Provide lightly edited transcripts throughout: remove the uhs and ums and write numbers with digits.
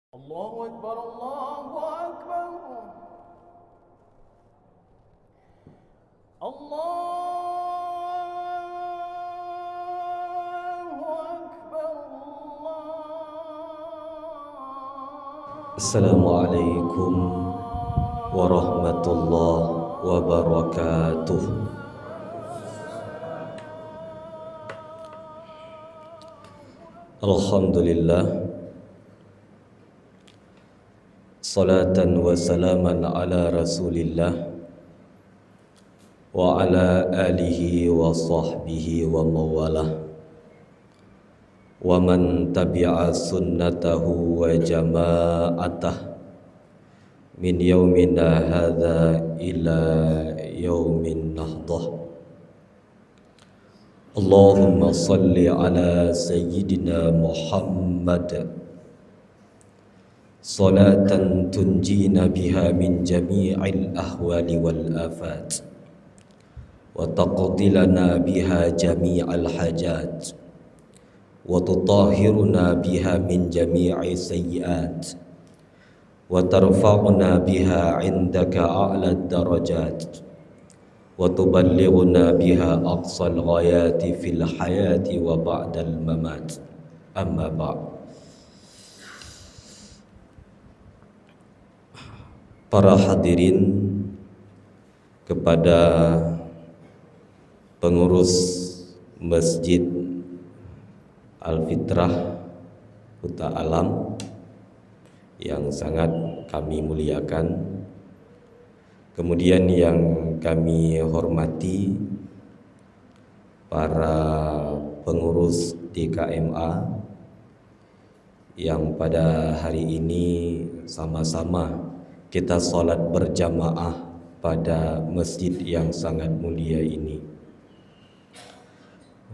الله أكبر الله أكبر الله أكبر السلام عليكم ورحمة الله وبركاته. Alhamdulillah, salatan wa salaman ala rasulillah wa ala alihi wa sahbihi wa mawalah wa man tabi'a sunnatahu wa jama'atah min yaumina hadha ila yaumin nahdah. Allahumma salli ala sayyidina Muhammad salatan tunjina biha min jami'il ahwali wal afat wa taqdilana biha jami'al hajat wa tutahhiruna biha min jami'i sayyiat wa tarfa'una biha 'indaka a'la darajat wa tuballighuna biha aqsal ghayati fil hayati wa ba'dal mamat. Amma ba'd. Para hadirin, kepada pengurus Masjid Al-Fitrah Huta Alam yang sangat kami muliakan, kemudian yang kami hormati para pengurus DKMA yang pada hari ini sama-sama kita salat berjamaah pada masjid yang sangat mulia ini.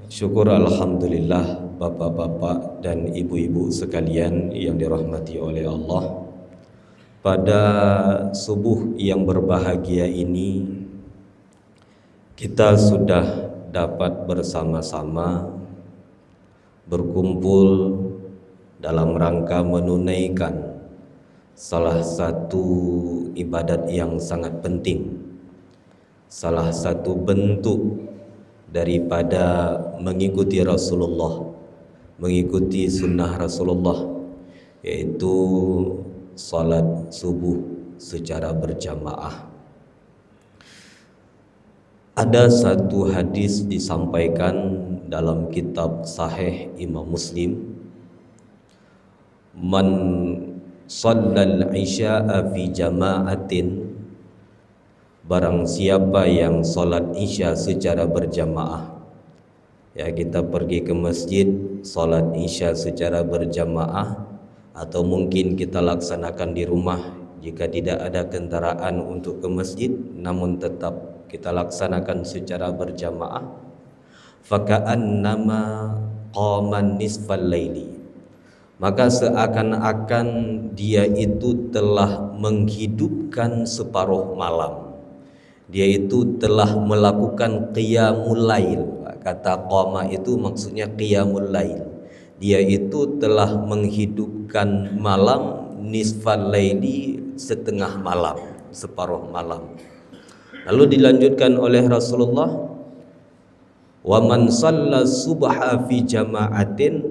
Syukur alhamdulillah bapak-bapak dan ibu-ibu sekalian yang dirahmati oleh Allah. Pada subuh yang berbahagia ini kita sudah dapat bersama-sama berkumpul dalam rangka menunaikan salah satu ibadat yang sangat penting, salah satu bentuk daripada mengikuti Rasulullah, mengikuti sunnah Rasulullah, yaitu salat subuh secara berjamaah. Ada satu hadis disampaikan dalam kitab Sahih Imam Muslim, man shallal isya'a fi jama'atin, barang siapa yang salat isya secara berjamaah. Ya, kita pergi ke masjid salat isya secara berjamaah, atau mungkin kita laksanakan di rumah jika tidak ada kendaraan untuk ke masjid, namun tetap kita laksanakan secara berjamaah. Faka'annama qaman nisfal laili, maka seakan-akan dia itu telah menghidupkan separuh malam, dia itu telah melakukan qiyamul lail. Kata qama itu maksudnya qiyamul lail, dia itu telah menghidupkan malam, nisfal laili, setengah malam, separuh malam. Lalu dilanjutkan oleh Rasulullah, wa man shalla subha fi jama'atin,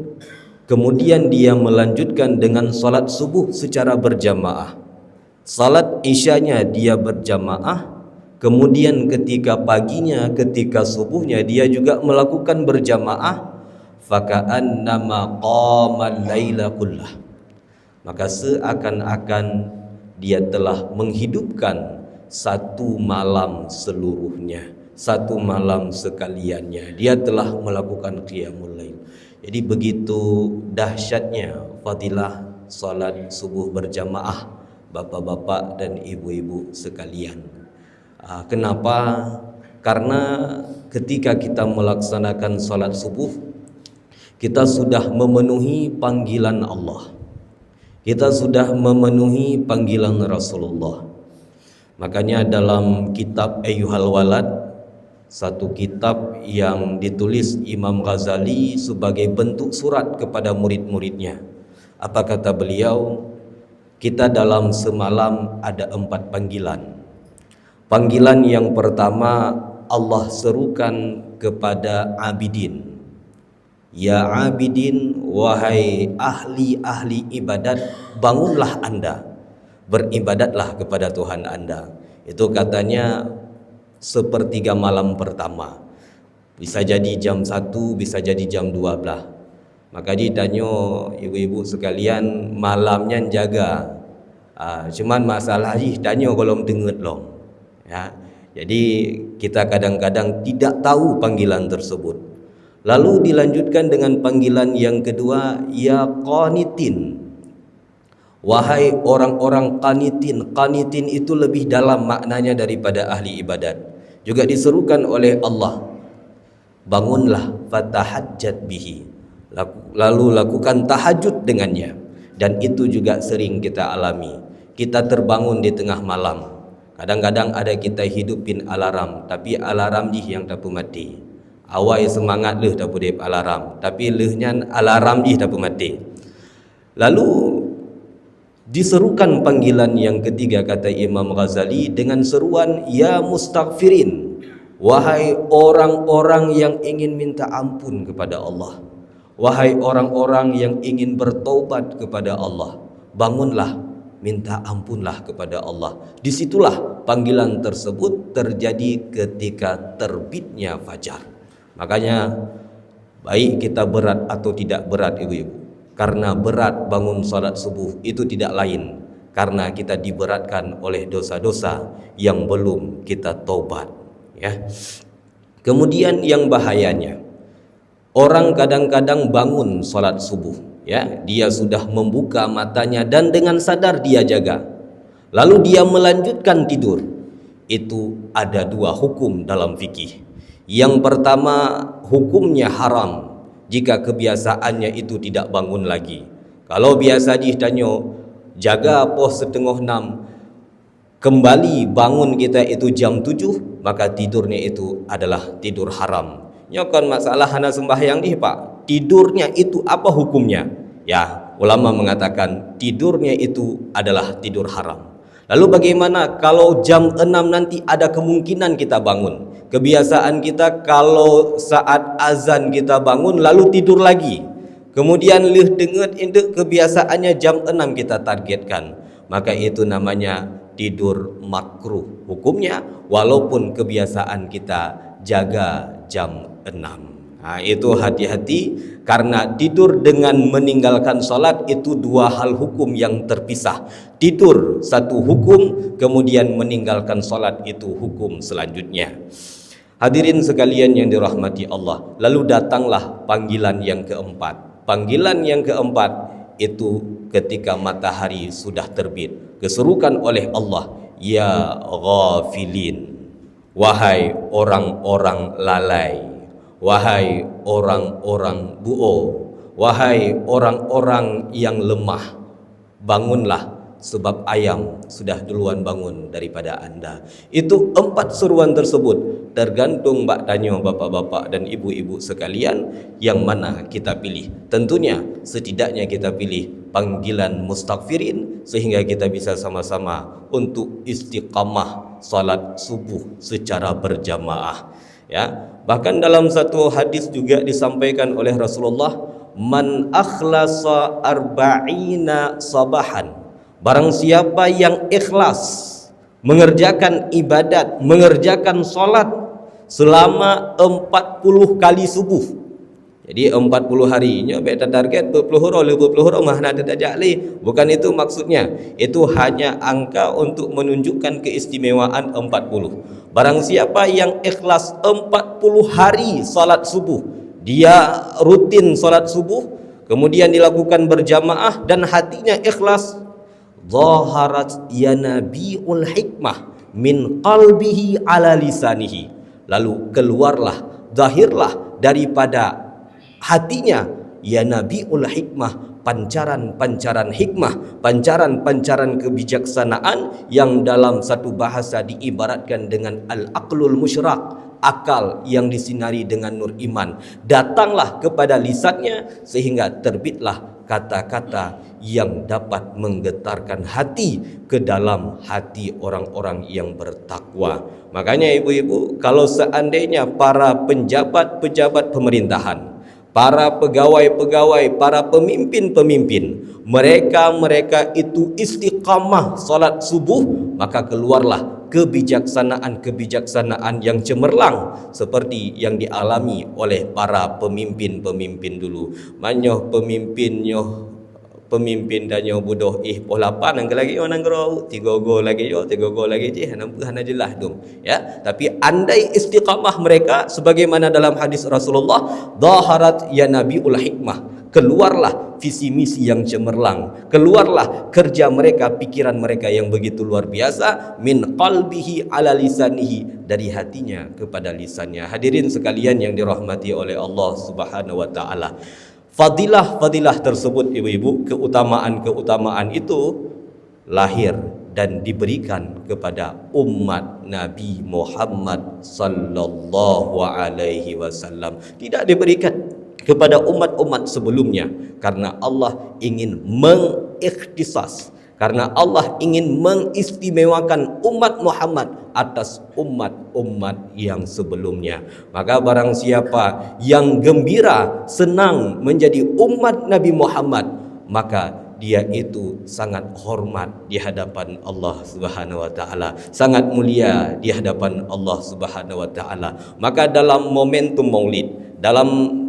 kemudian dia melanjutkan dengan salat subuh secara berjamaah. Salat isyanya dia berjamaah, kemudian ketika paginya, ketika subuhnya dia juga melakukan berjamaah. Faka'annama qamal laila kullah, maka seakan-akan dia telah menghidupkan satu malam seluruhnya, satu malam sekaliannya, dia telah melakukan qiyamul lail. Jadi begitu dahsyatnya fadilah salat subuh berjamaah, bapak-bapak dan ibu-ibu sekalian. Kenapa? Karena ketika kita melaksanakan salat subuh, kita sudah memenuhi panggilan Allah, kita sudah memenuhi panggilan Rasulullah. Makanya dalam kitab Ayyuhal Walad, satu kitab yang ditulis Imam Ghazali sebagai bentuk surat kepada murid-muridnya, apa kata beliau? kita dalam semalam ada 4 panggilan. Panggilan yang pertama, Allah serukan kepada abidin. Ya abidin, wahai ahli-ahli ibadat, bangunlah anda, beribadatlah kepada Tuhan anda. Itu katanya sepertiga malam pertama. Bisa jadi jam 1, bisa jadi jam 12. Maka ditanya ibu-ibu sekalian, malamnya jaga. Cuman masalah tanya kalau dengar long. Ya. Jadi kita kadang-kadang tidak tahu panggilan tersebut. Lalu dilanjutkan dengan panggilan yang kedua, ya qanitin. Wahai orang-orang qanitin. Qanitin itu lebih dalam maknanya daripada ahli ibadat. Juga diserukan oleh Allah, bangunlah fatahajjat bihi. Lalu lakukan tahajud dengannya. Dan itu juga sering kita alami. Kita terbangun di tengah malam. Kadang-kadang ada kita hidupin alarm, tapi alarm yang tak mati. Awal semangat leh tak boleh alarm, tapi lehnya alarm tak mati. Lalu diserukan panggilan yang ketiga, kata Imam Ghazali, dengan seruan ya mustaghfirin. Wahai orang-orang yang ingin minta ampun kepada Allah, wahai orang-orang yang ingin bertaubat kepada Allah, bangunlah, minta ampunlah kepada Allah. Disitulah panggilan tersebut terjadi ketika terbitnya fajar. Makanya baik kita berat atau tidak berat ibu-ibu, karena berat bangun salat subuh itu tidak lain karena kita diberatkan oleh dosa-dosa yang belum kita taubat, ya. Kemudian yang bahayanya, orang kadang-kadang bangun salat subuh, ya, dia sudah membuka matanya dan dengan sadar dia jaga, lalu dia melanjutkan tidur. Itu ada 2 hukum dalam fikih. Yang pertama, hukumnya haram jika kebiasaannya itu tidak bangun lagi. Kalau biasa ditanya jaga pos 5:30, kembali bangun kita itu jam 7, maka tidurnya itu adalah tidur haram. Nyokon masalah hana sembahyang pak, tidurnya itu apa hukumnya? Ya, ulama mengatakan tidurnya itu adalah tidur haram. Lalu bagaimana kalau jam 6 nanti ada kemungkinan kita bangun? Kebiasaan kita kalau saat azan kita bangun lalu tidur lagi. Kemudian leh dengar induk kebiasaannya jam 6 kita targetkan. Maka itu namanya tidur makruh hukumnya, walaupun kebiasaan kita jaga jam 6. Itu hati-hati, karena tidur dengan meninggalkan sholat itu 2 hal hukum yang terpisah. Tidur satu hukum, kemudian meninggalkan sholat itu hukum selanjutnya. Hadirin sekalian yang dirahmati Allah, lalu datanglah panggilan yang keempat. Panggilan yang keempat itu ketika matahari sudah terbit. Keserukan oleh Allah, ya ghafilin, wahai orang-orang lalai, wahai orang-orang buo, wahai orang-orang yang lemah, bangunlah, sebab ayam sudah duluan bangun daripada anda. Itu 4 seruan tersebut. Tergantung mbak tanya bapak-bapak dan ibu-ibu sekalian, yang mana kita pilih. Tentunya setidaknya kita pilih panggilan mustaghfirin, sehingga kita bisa sama-sama untuk istiqamah salat subuh secara berjamaah, ya. Bahkan dalam satu hadis juga disampaikan oleh Rasulullah, man akhlasa arba'ina sabahan, barang siapa yang ikhlas mengerjakan ibadat, mengerjakan solat selama 40 kali subuh. Jadi 40 harinya beta target 20 huruf mah ada tajali. Bukan itu maksudnya. Itu hanya angka untuk menunjukkan keistimewaan 40. Barang siapa yang ikhlas 40 hari salat subuh, dia rutin salat subuh, kemudian dilakukan berjamaah dan hatinya ikhlas, zaharat yanabiul hikmah min qalbihi ala lisanihi, lalu keluarlah, zahirlah daripada hatinya yanabiul hikmah, pancaran-pancaran hikmah, pancaran-pancaran kebijaksanaan yang dalam satu bahasa diibaratkan dengan al-aqlul musyraq, akal yang disinari dengan nur iman, datanglah kepada lisannya sehingga terbitlah kata-kata yang dapat menggetarkan hati ke dalam hati orang-orang yang bertakwa. Makanya ibu-ibu, kalau seandainya para pejabat-pejabat pemerintahan, para pegawai-pegawai, para pemimpin-pemimpin, mereka itu istiqamah salat subuh, maka keluarlah kebijaksanaan yang cemerlang seperti yang dialami oleh para pemimpin-pemimpin dulu. Manyoh pemimpin dan nyo bodoh poh 8 nang lagi nang gro 3 go lagi je nampak hana jelas dum ya. Tapi andai istiqamah mereka sebagaimana dalam hadis Rasulullah, dhaharat ya nabiul hikmah, keluarlah visi misi yang cemerlang, keluarlah kerja mereka, pikiran mereka yang begitu luar biasa, min qalbihi ala lisanihi, dari hatinya kepada lisannya. Hadirin sekalian yang dirahmati oleh Allah Subhanahu wa taala, fadilah-fadilah tersebut ibu-ibu, keutamaan-keutamaan itu lahir dan diberikan kepada umat Nabi Muhammad sallallahu alaihi wasallam, tidak diberikan kepada umat-umat sebelumnya, karena Allah ingin mengikhtisas, karena Allah ingin mengistimewakan umat Muhammad atas umat-umat yang sebelumnya. Maka barang siapa yang gembira, senang menjadi umat Nabi Muhammad, maka dia itu sangat hormat di hadapan Allah Subhanahu wa taala, sangat mulia di hadapan Allah Subhanahu wa taala. Maka dalam momentum Maulid, dalam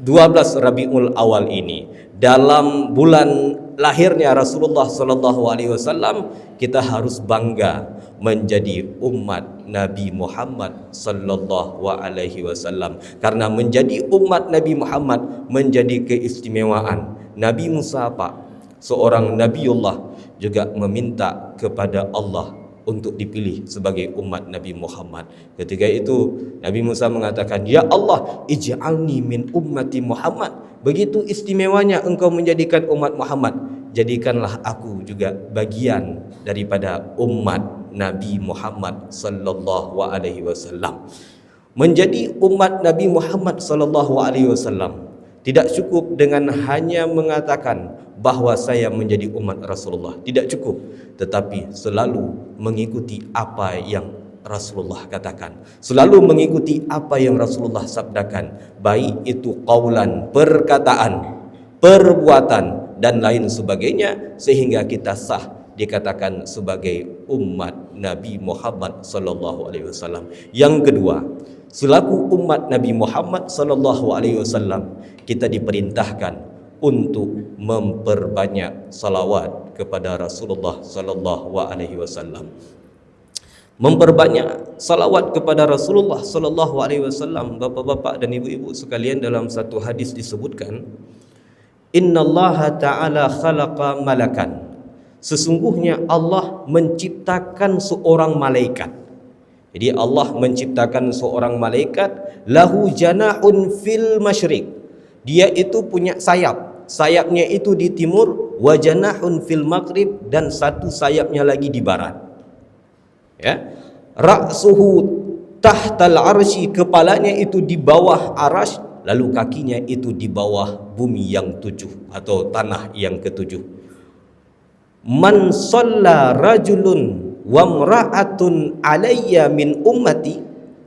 12 Rabiul Awal ini, dalam bulan lahirnya Rasulullah sallallahu alaihi wasallam, kita harus bangga menjadi umat Nabi Muhammad sallallahu alaihi wasallam, karena menjadi umat Nabi Muhammad menjadi keistimewaan. Nabi Musa Pak, seorang Nabiullah, juga meminta kepada Allah untuk dipilih sebagai umat Nabi Muhammad. Ketika itu Nabi Musa mengatakan, "Ya Allah, ij'alni min ummati Muhammad." Begitu istimewanya engkau menjadikan umat Muhammad, jadikanlah aku juga bagian daripada umat Nabi Muhammad sallallahu alaihi wasallam. Menjadi umat Nabi Muhammad sallallahu alaihi wasallam tidak cukup dengan hanya mengatakan bahwa saya menjadi umat Rasulullah, tidak cukup, tetapi selalu mengikuti apa yang Rasulullah katakan, selalu mengikuti apa yang Rasulullah sabdakan, baik itu qaulan, perkataan, perbuatan dan lain sebagainya, sehingga kita sah dikatakan sebagai umat Nabi Muhammad sallallahu alaihi wasallam. Yang kedua, selaku umat Nabi Muhammad sallallahu alaihi wasallam, kita diperintahkan untuk memperbanyak salawat kepada Rasulullah sallallahu alaihi wasallam. Memperbanyak salawat kepada Rasulullah sallallahu alaihi wasallam, bapak-bapak dan ibu-ibu sekalian, dalam satu hadis disebutkan, innallaha ta'ala khalaqa malakan, sesungguhnya Allah menciptakan seorang malaikat. Jadi Allah menciptakan seorang malaikat, lahu janahun fil masyriq, dia itu punya sayap, sayapnya itu di timur, wa janahun fil maghrib, dan satu sayapnya lagi di barat. Ya, ra'suhu tahtal arsy, kepalanya itu di bawah arasy, lalu kakinya itu di bawah bumi yang 7 atau tanah yang ke-7. Man shalla rajulun wa mra'atun alayya min ummati,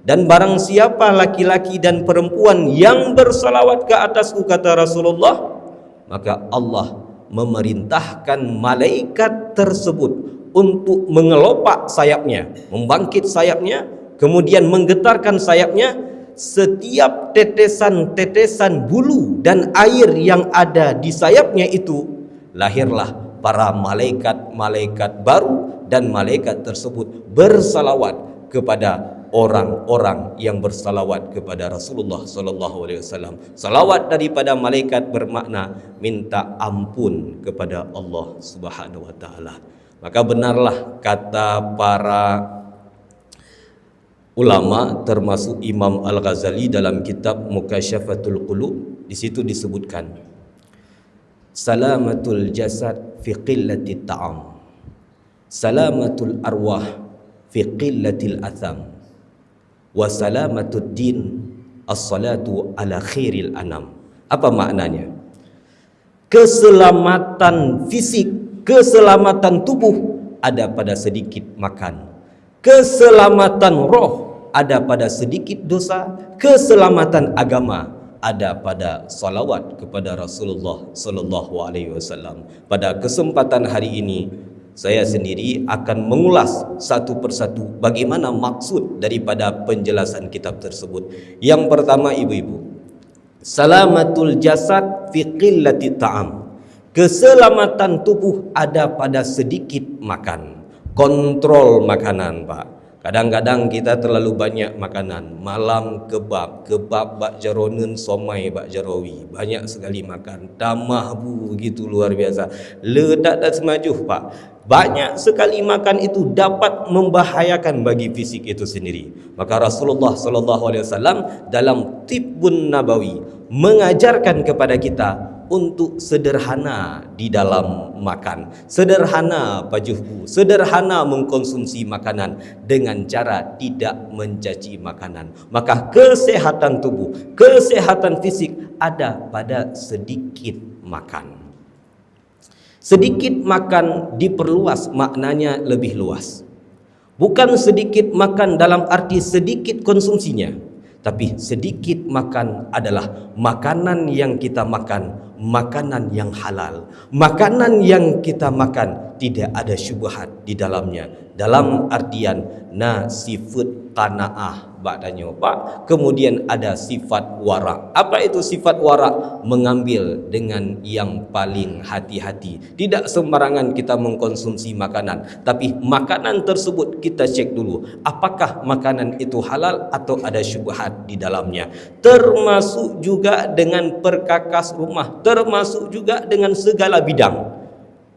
dan barang siapa laki-laki dan perempuan yang bersalawat ke atasku, kata Rasulullah, maka Allah memerintahkan malaikat tersebut untuk mengelopak sayapnya, membangkit sayapnya, kemudian menggetarkan sayapnya. Setiap tetesan-tetesan bulu dan air yang ada di sayapnya itu, lahirlah para malaikat-malaikat baru, dan malaikat tersebut bersalawat kepada orang-orang yang bersalawat kepada Rasulullah sallallahu alaihi wasallam. Salawat daripada malaikat bermakna minta ampun kepada Allah Subhanahu wa taala. Maka benarlah kata para ulama termasuk Imam Al-Ghazali dalam kitab Mukasyafatul Qulub, di situ disebutkan salamatul jasad fi qillati ta'am, salamatul arwah fi qillatil atham, wa salamatud din as-salatu ala khairil anam. Apa maknanya? Keselamatan fisik, keselamatan tubuh ada pada sedikit makan. Keselamatan roh ada pada sedikit dosa. Keselamatan agama ada pada salawat kepada Rasulullah sallallahu alaihi wasallam. Pada kesempatan hari ini saya sendiri akan mengulas satu persatu bagaimana maksud daripada penjelasan kitab tersebut. Yang pertama, ibu-ibu, salamatul jasad fi qillati ta'am. Keselamatan tubuh ada pada sedikit makan. Kontrol makanan, Pak. Kadang-kadang kita terlalu banyak makanan. Malam kebab bak jaronun, somai bak jarawi. Banyak sekali makan. Tamah bu, begitu luar biasa. Ledak dan semajuh, Pak. Banyak sekali makan itu dapat membahayakan bagi fisik itu sendiri. Maka Rasulullah sallallahu alaihi wasallam dalam Tibbun Nabawi mengajarkan kepada kita untuk sederhana di dalam makan, sederhana pajuhku, sederhana mengkonsumsi makanan dengan cara tidak mencaci makanan. Maka kesehatan tubuh, kesehatan fisik ada pada sedikit makan. Sedikit makan diperluas, maknanya lebih luas. Bukan sedikit makan dalam arti sedikit konsumsinya, tapi sedikit makan adalah makanan yang kita makan, makanan yang halal. Makanan yang kita makan tidak ada syubhat di dalamnya. Dalam artian sifat qanaah badanya, Pak. Kemudian ada sifat wara. Apa itu sifat wara? Mengambil dengan yang paling hati-hati. Tidak sembarangan kita mengkonsumsi makanan, tapi makanan tersebut kita cek dulu apakah makanan itu halal atau ada syubhat di dalamnya. Termasuk juga dengan perkakas rumah, termasuk juga dengan segala bidang.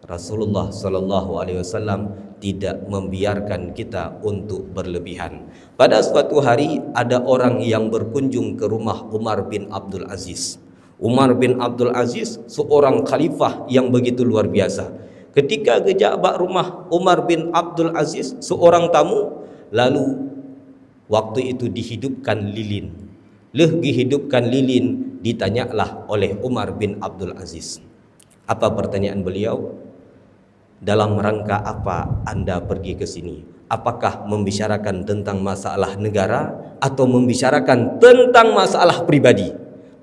Rasulullah sallallahu alaihi wasallam tidak membiarkan kita untuk berlebihan. Pada suatu hari ada orang yang berkunjung ke rumah Umar bin Abdul Aziz. Umar bin Abdul Aziz seorang khalifah yang begitu luar biasa. Ketika gejak bak rumah Umar bin Abdul Aziz seorang tamu, lalu waktu itu dihidupkan lilin. Dihidupkan lilin, ditanyalah oleh Umar bin Abdul Aziz. Apa pertanyaan beliau? Dalam rangka apa Anda pergi ke sini? Apakah membicarakan tentang masalah negara atau membicarakan tentang masalah pribadi?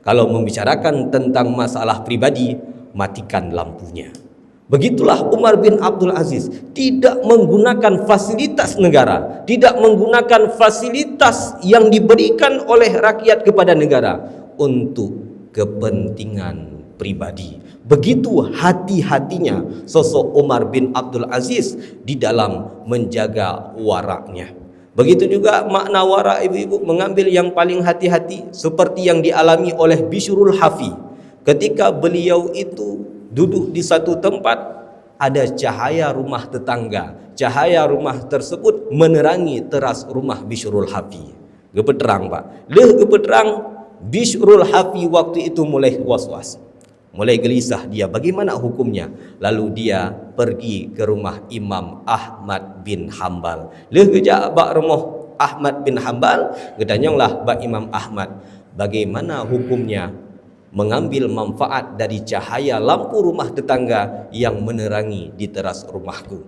Kalau membicarakan tentang masalah pribadi, matikan lampunya. Begitulah Umar bin Abdul Aziz, tidak menggunakan fasilitas negara, tidak menggunakan fasilitas yang diberikan oleh rakyat kepada negara untuk kepentingan pribadi. Begitu hati-hatinya sosok Umar bin Abdul Aziz di dalam menjaga waraknya. Begitu juga makna wara, ibu-ibu, mengambil yang paling hati-hati, seperti yang dialami oleh Bishrul Hafi. Ketika beliau itu duduk di satu tempat, ada cahaya rumah tetangga. Cahaya rumah tersebut menerangi teras rumah Bishrul Hafi. Gepeterang, Pak. Gepeterang, Bishrul Hafi waktu itu mulai was-was, mulai gelisah dia bagaimana hukumnya. Lalu dia pergi ke rumah Imam Ahmad bin Hambal. Gejak bak rumah Ahmad bin Hambal, gedanyonglah bak Imam Ahmad, bagaimana hukumnya mengambil manfaat dari cahaya lampu rumah tetangga yang menerangi di teras rumahku.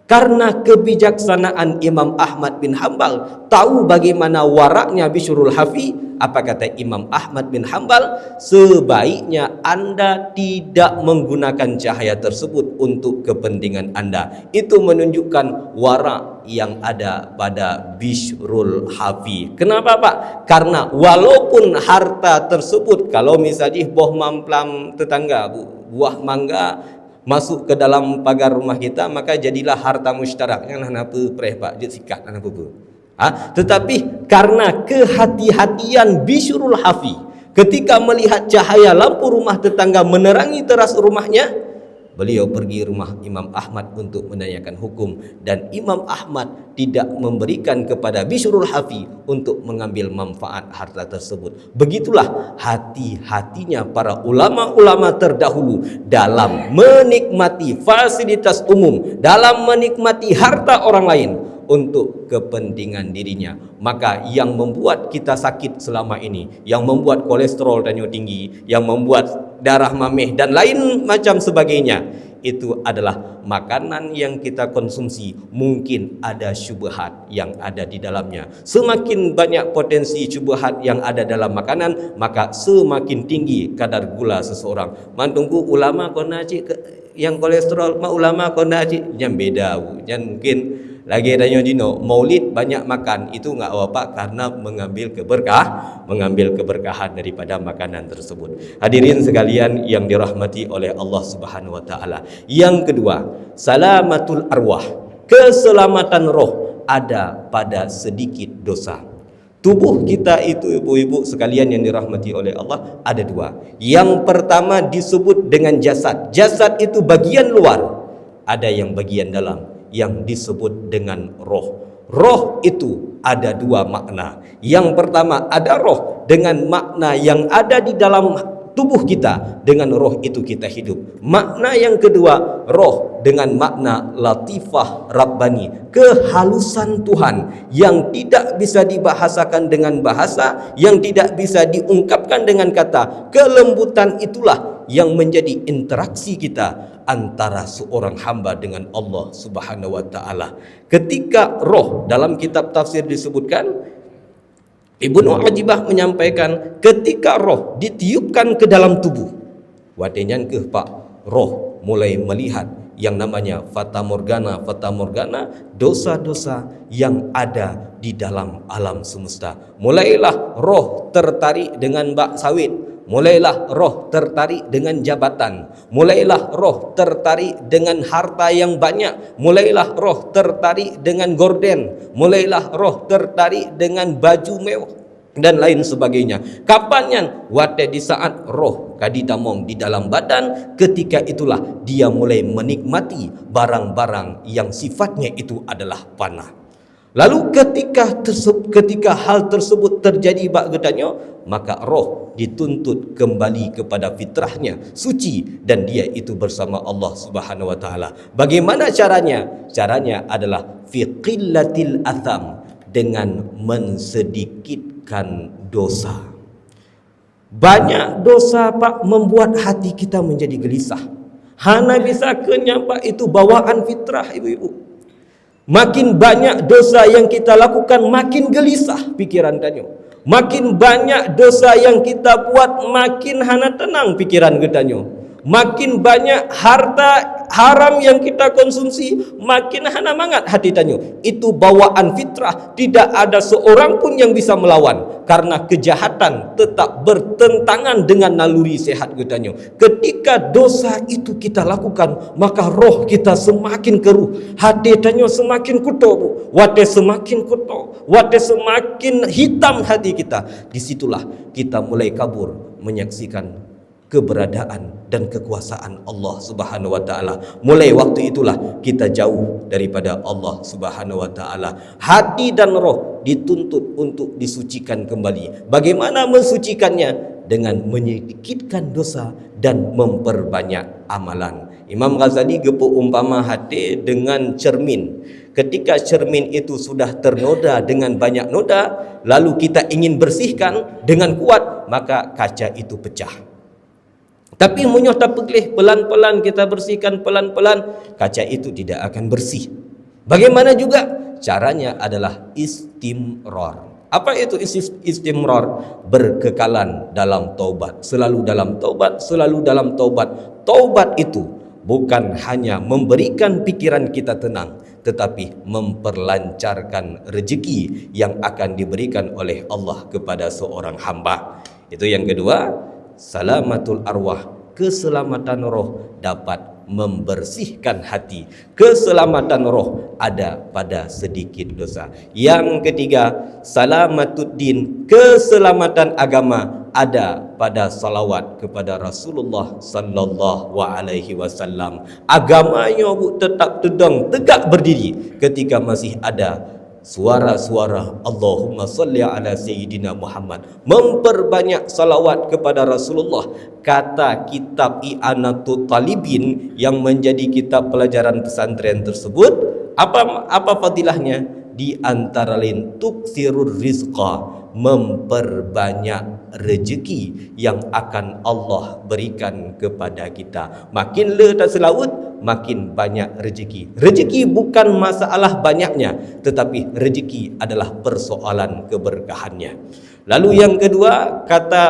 Karena kebijaksanaan Imam Ahmad bin Hambal, tahu bagaimana waraknya Bishrul Hafi. Apa kata Imam Ahmad bin Hambal? Sebaiknya Anda tidak menggunakan cahaya tersebut untuk kepentingan Anda. Itu menunjukkan warak yang ada pada Bishrul Hafi. Kenapa, Pak? Karena walaupun harta tersebut, kalau misalnya boh mamplam tetangga, buah mangga masuk ke dalam pagar rumah kita, maka jadilah harta musyarak. Yang apa preh, Pak? Dia sikat apa bu? Tetapi karena kehati-hatian Bishrul Hafi ketika melihat cahaya lampu rumah tetangga menerangi teras rumahnya, beliau pergi rumah Imam Ahmad untuk menanyakan hukum, dan Imam Ahmad tidak memberikan kepada Bishrul Hafi untuk mengambil manfaat harta tersebut. Begitulah hati-hatinya para ulama-ulama terdahulu dalam menikmati fasilitas umum, dalam menikmati harta orang lain. untuk kepentingan dirinya. Maka yang membuat kita sakit selama ini, yang membuat kolesterol tanya tinggi, yang membuat darah mameh dan lain macam sebagainya, itu adalah makanan yang kita konsumsi. Mungkin ada syubhat yang ada di dalamnya. Semakin banyak potensi syubhat yang ada dalam makanan, maka semakin tinggi kadar gula seseorang. Mantungku ulama kau naji yang kolesterol, mak ulama kau naji yang beda. Yang mungkin lagi tanya dino maulid banyak makan itu enggak apa karena mengambil keberkahan daripada makanan tersebut. Hadirin sekalian yang dirahmati oleh Allah Subhanahu wa taala. Yang kedua, salamatul arwah, keselamatan roh ada pada sedikit dosa. Tubuh kita itu ibu-ibu sekalian yang dirahmati oleh Allah ada dua. Yang pertama disebut dengan jasad. Jasad itu bagian luar, ada yang bagian dalam yang disebut dengan roh. Roh itu ada dua makna. Yang pertama ada roh dengan makna yang ada di dalam tubuh kita, dengan roh itu kita hidup. Makna yang kedua, roh dengan makna latifah rabbani, kehalusan Tuhan yang tidak bisa dibahasakan dengan bahasa, yang tidak bisa diungkapkan dengan kata. Kelembutan itulah yang menjadi interaksi kita antara seorang hamba dengan Allah Subhanahu wa taala. Ketika roh dalam kitab tafsir disebutkan, Ibnu Ajibah menyampaikan ketika roh ditiupkan ke dalam tubuh, wadenyan ke Pak, roh mulai melihat yang namanya fata morgana dosa-dosa yang ada di dalam alam semesta. Mulailah roh tertarik dengan bak sawit, mulailah roh tertarik dengan jabatan, mulailah roh tertarik dengan harta yang banyak, mulailah roh tertarik dengan gorden, mulailah roh tertarik dengan baju mewah dan lain sebagainya. Kapannya? Wate di saat roh kaditamong di dalam badan, ketika itulah dia mulai menikmati barang-barang yang sifatnya itu adalah panah. Lalu ketika hal tersebut terjadi bak gedanyo, maka roh dituntut kembali kepada fitrahnya suci dan dia itu bersama Allah Subhanahu wa taala. Bagaimana caranya? Caranya adalah fi qillatil atham, dengan mensedikitkan dosa. Banyak dosa Pak membuat hati kita menjadi gelisah. Hana bisa kenyampak itu bawaan fitrah ibu-ibu. Makin banyak dosa yang kita lakukan, makin gelisah pikiran tanya. Makin banyak dosa yang kita buat, makin hana tenang pikiran kita. Makin banyak harta haram yang kita konsumsi, makin hana mangat hati tanya. Itu bawaan fitrah, tidak ada seorang pun yang bisa melawan, karena kejahatan tetap bertentangan dengan naluri sehat kita. Ketika dosa itu kita lakukan, maka roh kita semakin keruh, hati tanya semakin kuto, wate semakin kuto, wate semakin hitam hati kita. Disitulah kita mulai kabur menyaksikan keberadaan dan kekuasaan Allah Subhanahu wa taala. Mulai waktu itulah kita jauh daripada Allah Subhanahu wa taala. Hati dan roh dituntut untuk disucikan kembali. Bagaimana mensucikannya? Dengan menyedikitkan dosa dan memperbanyak amalan. Imam Ghazali gepuk umpama hati dengan cermin. Ketika cermin itu sudah ternoda dengan banyak noda, lalu kita ingin bersihkan dengan kuat, maka kaca itu pecah. Tapi munyoh tak peglih, pelan-pelan kita bersihkan, pelan-pelan, kaca itu tidak akan bersih. Bagaimana juga? Caranya adalah istimrar. Apa itu istimrar? Berkekalan dalam taubat, selalu dalam taubat, selalu dalam taubat. Taubat itu bukan hanya memberikan pikiran kita tenang, tetapi memperlancarkan rezeki yang akan diberikan oleh Allah kepada seorang hamba. Itu yang kedua. Salamatul arwah, keselamatan roh dapat membersihkan hati. Keselamatan roh ada pada sedikit dosa. Yang ketiga, salamatuddin, keselamatan agama ada pada salawat kepada Rasulullah sallallahu alaihi wasallam. Agamanya tetap tegak berdiri ketika masih ada suara-suara Allahumma salli ala Sayyidina Muhammad. Memperbanyak salawat kepada Rasulullah. Kata kitab I'anatul Talibin yang menjadi kitab pelajaran pesantren tersebut, apa fadilahnya? di antara lain tuksirur rizqa, memperbanyak rezeki yang akan Allah berikan kepada kita. Makin le tak selaut, makin banyak rezeki. Rezeki bukan masalah banyaknya, tetapi rezeki adalah persoalan keberkahannya. Lalu yang kedua, kata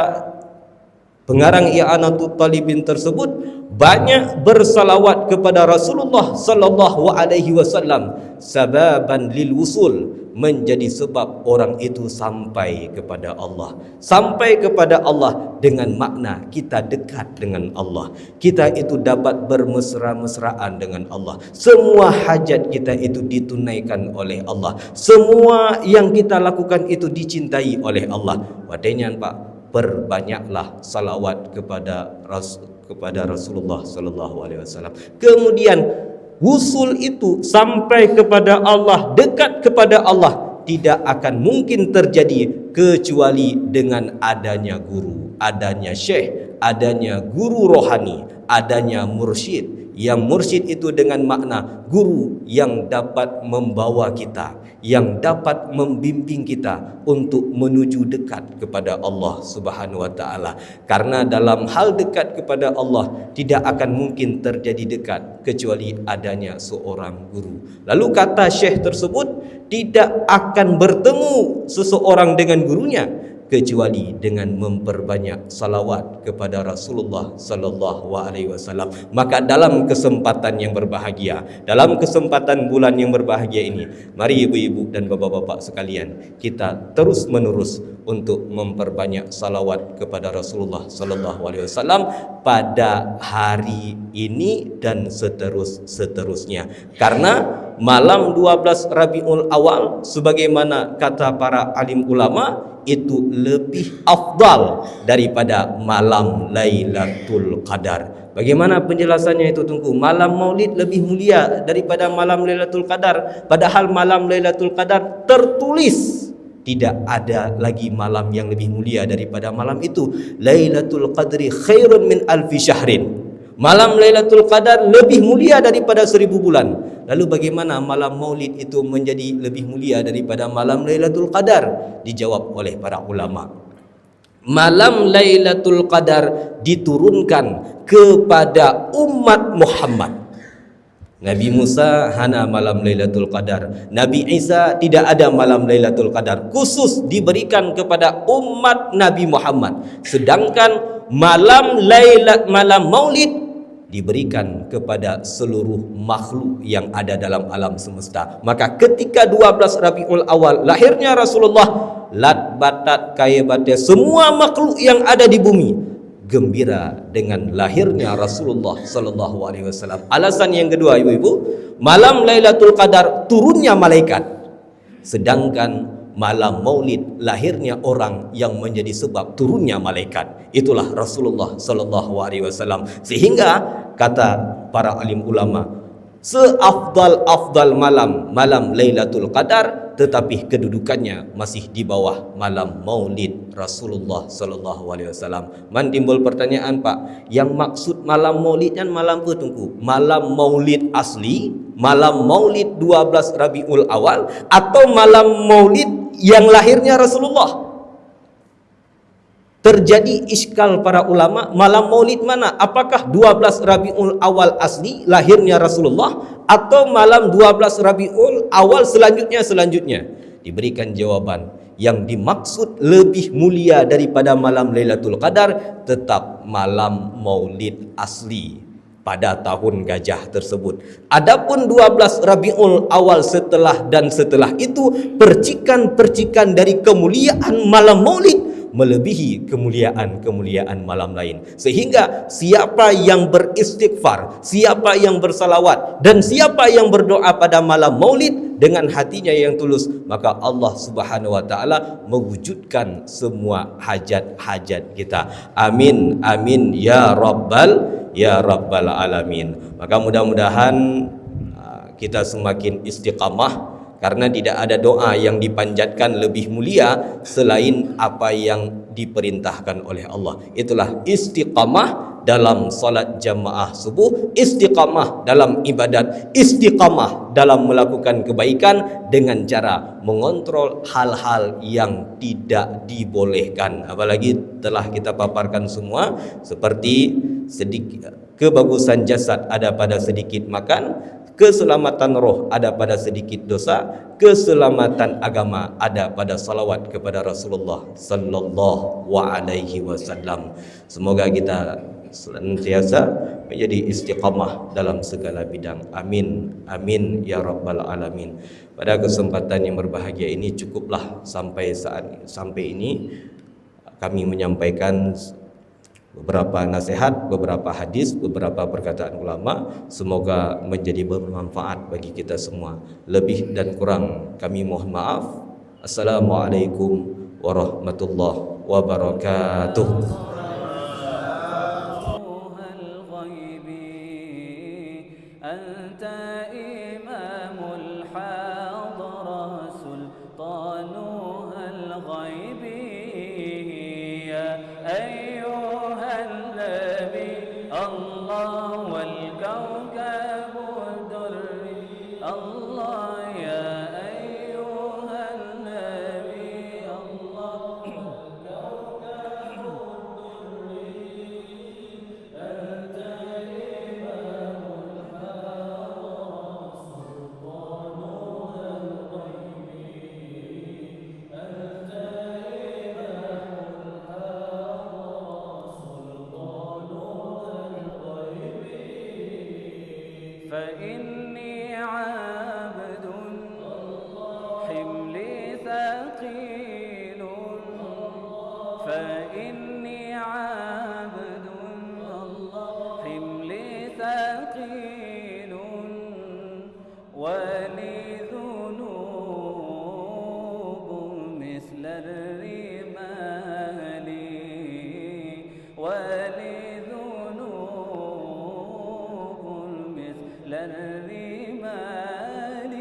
pengarang I'anatul Talibin tersebut, banyak bersalawat kepada Rasulullah sallallahu alaihi wasallam sababan lil wusul, menjadi sebab orang itu sampai kepada Allah. Sampai kepada Allah dengan makna kita dekat dengan Allah. Kita itu dapat bermesra-mesraan dengan Allah. Semua hajat kita itu ditunaikan oleh Allah. Semua yang kita lakukan itu dicintai oleh Allah. Wadenyan Pak, perbanyaklah salawat kepada Rasulullah sallallahu alaihi wasallam. Kemudian wusul itu sampai kepada Allah, dekat kepada Allah, tidak akan mungkin terjadi kecuali dengan adanya guru, adanya syekh, adanya guru rohani, adanya mursyid. Yang mursyid itu dengan makna guru yang dapat membawa kita, yang dapat membimbing kita untuk menuju dekat kepada Allah Subhanahu wa taala. Karena dalam hal dekat kepada Allah tidak akan mungkin terjadi dekat kecuali adanya seorang guru. Lalu kata syekh tersebut, tidak akan bertemu seseorang dengan gurunya kecuali dengan memperbanyak salawat kepada Rasulullah sallallahu alaihi wasallam. Maka dalam kesempatan yang berbahagia, dalam kesempatan bulan yang berbahagia ini, mari ibu-ibu dan bapak-bapak sekalian, kita terus menerus untuk memperbanyak salawat kepada Rasulullah sallallahu alaihi wasallam pada hari ini dan seterusnya. Karena malam 12 Rabiul Awal, sebagaimana kata para alim ulama, itu lebih afdal daripada malam Lailatul Qadar. Bagaimana penjelasannya itu Tunku? Malam Maulid lebih mulia daripada malam Lailatul Qadar, padahal malam Lailatul Qadar tertulis tidak ada lagi malam yang lebih mulia daripada malam itu. Lailatul Qadri khairun min alfi syahrin. Malam Lailatul Qadar lebih mulia daripada 1000 bulan. Lalu bagaimana malam Maulid itu menjadi lebih mulia daripada malam Lailatul Qadar? Dijawab oleh para ulama. Malam Lailatul Qadar diturunkan kepada umat Muhammad. Nabi Musa hana malam Lailatul Qadar. Nabi Isa tidak ada malam Lailatul Qadar. Khusus diberikan kepada umat Nabi Muhammad. Sedangkan malam Maulid diberikan kepada seluruh makhluk yang ada dalam alam semesta. Maka ketika 12 Rabiul Awal lahirnya Rasulullah, lat batat kaya batia, semua makhluk yang ada di bumi gembira dengan lahirnya Rasulullah sallallahu alaihi wasallam. Alasan yang kedua, ibu-ibu, malam Lailatul Qadar turunnya malaikat. Sedangkan malam Maulid lahirnya orang yang menjadi sebab turunnya malaikat. Itulah Rasulullah sallallahu alaihi wasallam. Sehingga kata para alim ulama, seafdal malam Lailatul Qadar, tetapi kedudukannya masih di bawah malam Maulid Rasulullah sallallahu alaihi wasallam. Man timbul pertanyaan, Pak, yang maksud malam Maulid kan malam apa Tunku? Malam Maulid asli, malam Maulid 12 Rabiul Awal, atau malam Maulid yang lahirnya Rasulullah? Terjadi iskal para ulama, malam Maulid mana? Apakah 12 Rabiul Awal asli lahirnya Rasulullah, atau malam 12 Rabiul Awal selanjutnya? Diberikan jawaban, yang dimaksud lebih mulia daripada malam Lailatul Qadar tetap malam Maulid asli pada tahun gajah tersebut. Adapun 12 Rabiul Awal setelah itu, percikan-percikan dari kemuliaan malam Maulid melebihi kemuliaan malam lain. Sehingga siapa yang beristighfar, siapa yang bersalawat, dan siapa yang berdoa pada malam Maulid dengan hatinya yang tulus, maka Allah Subhanahu wa taala mewujudkan semua hajat-hajat kita. Amin amin ya rabbal alamin. Maka mudah-mudahan kita semakin istiqamah, karena tidak ada doa yang dipanjatkan lebih mulia selain apa yang diperintahkan oleh Allah. Itulah istiqamah dalam salat jamaah subuh, istiqamah dalam ibadat, istiqamah dalam melakukan kebaikan dengan cara mengontrol hal-hal yang tidak dibolehkan. Apalagi telah kita paparkan semua, seperti sedikit kebagusan jasad ada pada sedikit makan, keselamatan roh ada pada sedikit dosa, keselamatan agama ada pada salawat kepada Rasulullah sallallahu alaihi wasallam. Semoga kita senantiasa menjadi istiqamah dalam segala bidang. Amin, amin ya rabbal alamin. Pada kesempatan yang berbahagia ini cukuplah sampai ini kami menyampaikan beberapa nasihat, beberapa hadis, beberapa perkataan ulama. Semoga menjadi bermanfaat bagi kita semua. Lebih dan kurang kami mohon maaf. Assalamualaikum warahmatullahi wabarakatuh. فإني عبد حملي ثقيل فإني عبد حملي ثقيل ولي ذنوب مثل الرمال ولي للرمال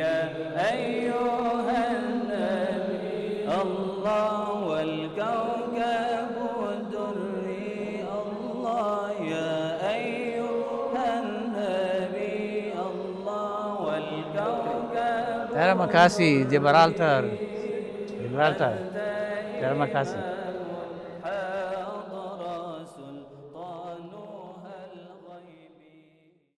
يا أيها النبي الله والكوكب الدري الله يا أيها النبي الله والكوكب. Terima kasih Gibraltar. Terima kasih.